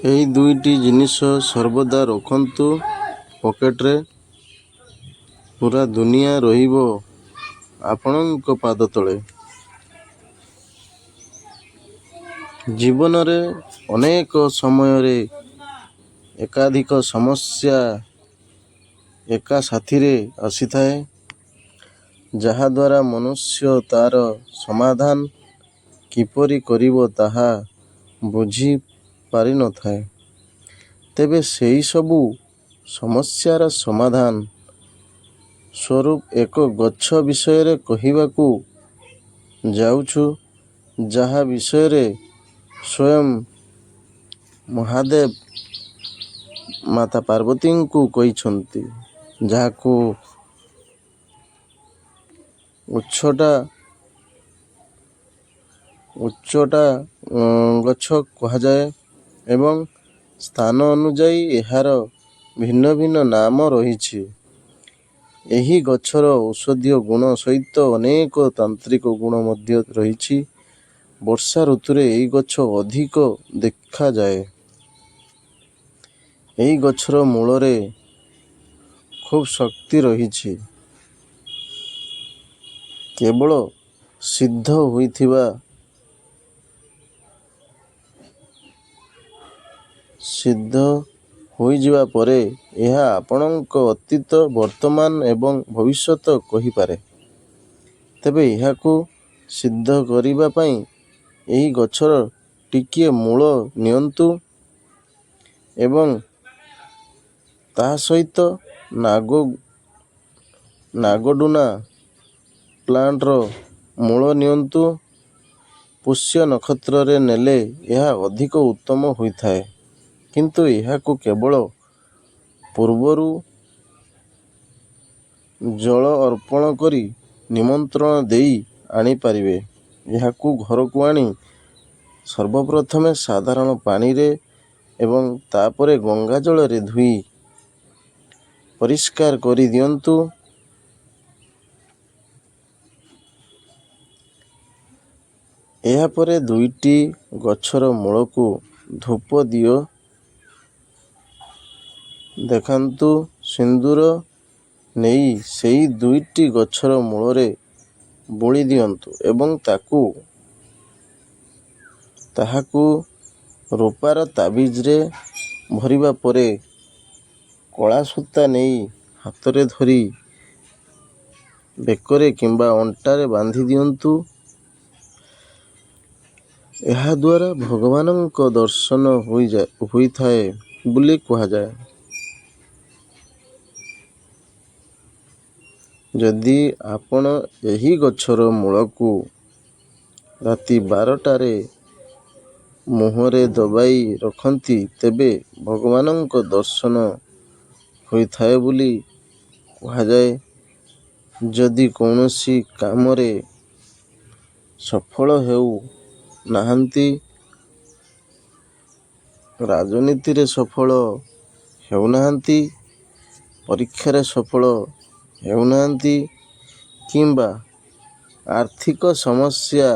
ଏହି ଦୁଇଟି ଜିନିଷ ସର୍ବଦା ରଖନ୍ତୁ ପକେଟରେ। ପୂରା ଦୁନିଆ ରହିବ ଆପଣଙ୍କ ପାଦ ତଳେ। ଜୀବନରେ ଅନେକ ସମୟରେ ଏକାଧିକ ସମସ୍ୟା ଏକା ସାଥିରେ ଆସିଥାଏ, ଯାହାଦ୍ୱାରା ମନୁଷ୍ୟ ତା'ର ସମାଧାନ କିପରି କରିବ ତାହା ବୁଝି ପାରିନଥାଏ। ତେବେ ସେହି ସବୁ ସମସ୍ୟାର ସମାଧାନ ସ୍ୱରୂପ ଏକ ଗଛ ବିଷୟରେ କହିବାକୁ ଯାଉଛୁ, ଯାହା ବିଷୟରେ ସ୍ୱୟଂ ମହାଦେବ ମାତା ପାର୍ବତୀଙ୍କୁ କହିଛନ୍ତି, ଯାହାକୁ ଉଚ୍ଚଟା ଗଛ କୁହାଯାଏ ଏବଂ ସ୍ଥାନ ଅନୁଯାୟୀ ଏହାର ଭିନ୍ନ ଭିନ୍ନ ନାମ ରହିଛି। ଏହି ଗଛର ଔଷଧୀୟ ଗୁଣ ସହିତ ଅନେକ ତାନ୍ତ୍ରିକ ଗୁଣ ମଧ୍ୟ ରହିଛି। ବର୍ଷା ଋତୁରେ ଏହି ଗଛ ଅଧିକ ଦେଖାଯାଏ। ଏହି ଗଛର ମୂଳରେ ଖୁବ୍ ଶକ୍ତି ରହିଛି। କେବଳ ସିଦ୍ଧ ହୋଇଯିବା ପରେ ଏହା ଆପଣଙ୍କ ଅତୀତ, ବର୍ତ୍ତମାନ ଏବଂ ଭବିଷ୍ୟତ କହିପାରେ। ତେବେ ଏହାକୁ ସିଦ୍ଧ କରିବା ପାଇଁ ଏହି ଗଛର ଟିକିଏ ମୂଳ ନିଅନ୍ତୁ ଏବଂ ତାହା ସହିତ ନାଗଡୁନା ପ୍ଲାଣ୍ଟର ମୂଳ ନିଅନ୍ତୁ। ପୁଷ୍ୟ ନକ୍ଷତ୍ରରେ ନେଲେ ଏହା ଅଧିକ ଉତ୍ତମ ହୋଇଥାଏ, କିନ୍ତୁ ଏହାକୁ କେବଳ ପୂର୍ବରୁ ଜଳ ଅର୍ପଣ କରି ନିମନ୍ତ୍ରଣ ଦେଇ ଆଣିପାରିବେ। ଏହାକୁ ଘରକୁ ଆଣି ସର୍ବପ୍ରଥମେ ସାଧାରଣ ପାଣିରେ ଏବଂ ତାପରେ ଗଙ୍ଗା ଜଳରେ ଧୋଇ ପରିଷ୍କାର କରି ଦିଅନ୍ତୁ। ଏହାପରେ ଦୁଇଟି ଗଛର ମୂଳକୁ ଧୂପ ଦିଅ ଦେଖାନ୍ତୁ। ସିନ୍ଦୂର ନେଇ ସେହି ଦୁଇଟି ଗଛର ମୂଳରେ ବୋଳି ଦିଅନ୍ତୁ ଏବଂ ତାହାକୁ ରୂପାର ତାବିଜରେ ଭରିବା ପରେ କଳା ସୂତା ନେଇ ହାତରେ ଧରି ବେକରେ କିମ୍ବା ଅଣ୍ଟାରେ ବାନ୍ଧି ଦିଅନ୍ତୁ। ଏହାଦ୍ୱାରା ଭଗବାନଙ୍କ ଦର୍ଶନ ହୋଇଥାଏ ବୋଲି କୁହାଯାଏ। ଯଦି ଆପଣ ଏହି ଗଛର ମୂଳକୁ ରାତି 12ଟାରେ ମୁହଁରେ ଦବାଇ ରଖନ୍ତି, ତେବେ ଭଗବାନଙ୍କ ଦର୍ଶନ ହୋଇଥାଏ ବୋଲି କୁହାଯାଏ। ଯଦି କୌଣସି କାମରେ ସଫଳ ହେଉ ନାହାନ୍ତି, ରାଜନୀତିରେ ସଫଳ ହେଉନାହାନ୍ତି, ପରୀକ୍ଷାରେ ସଫଳ ହେଉନାହାନ୍ତି କିମ୍ବା ଆର୍ଥିକ ସମସ୍ୟା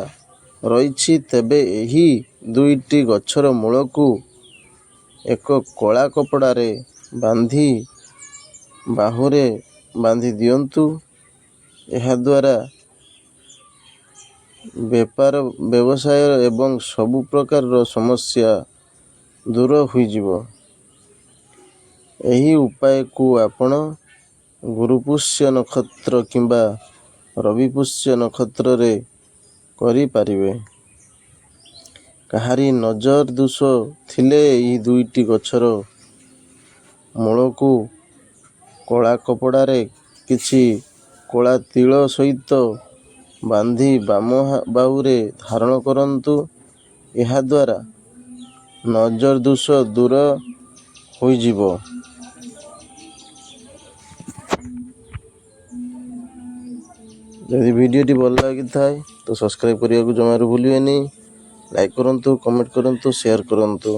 ରହିଛି, ତେବେ ଏହି ଦୁଇଟି ଗଛର ମୂଳକୁ ଏକ କଳା କପଡ଼ାରେ ବାନ୍ଧି ବାହୁରେ ବାନ୍ଧି ଦିଅନ୍ତୁ। ଏହାଦ୍ୱାରା ବେପାର, ବ୍ୟବସାୟ ଏବଂ ସବୁ ପ୍ରକାରର ସମସ୍ୟା ଦୂର ହୋଇଯିବ। ଏହି ଉପାୟକୁ ଆପଣ ଗୁରୁପୁଷ୍ୟ ନକ୍ଷତ୍ର କିମ୍ବା ରବିପୁଷ୍ୟ ନକ୍ଷତ୍ରରେ କରିପାରିବେ। କାହାରି ନଜର ଦୋଷ ଥିଲେ ଏହି ଦୁଇଟି ଗଛର ମୂଳକୁ କଳା କପଡ଼ାରେ କିଛି କଳା ତିଳ ସହିତ ବାନ୍ଧି ବାମ ବାହୁରେ ଧାରଣ କରନ୍ତୁ। ଏହାଦ୍ୱାରା ନଜର ଦୋଷ ଦୂର ହୋଇଯିବ। ଯଦି ଭିଡ଼ିଓଟି ଭଲ ଲାଗିଥାଏ ତ ସବସ୍କ୍ରାଇବ୍ କରିବାକୁ ଜମାରୁ ଭୁଲିବେନି। ଲାଇକ୍ କରନ୍ତୁ, କମେଣ୍ଟ କରନ୍ତୁ, ସେୟାର କରନ୍ତୁ।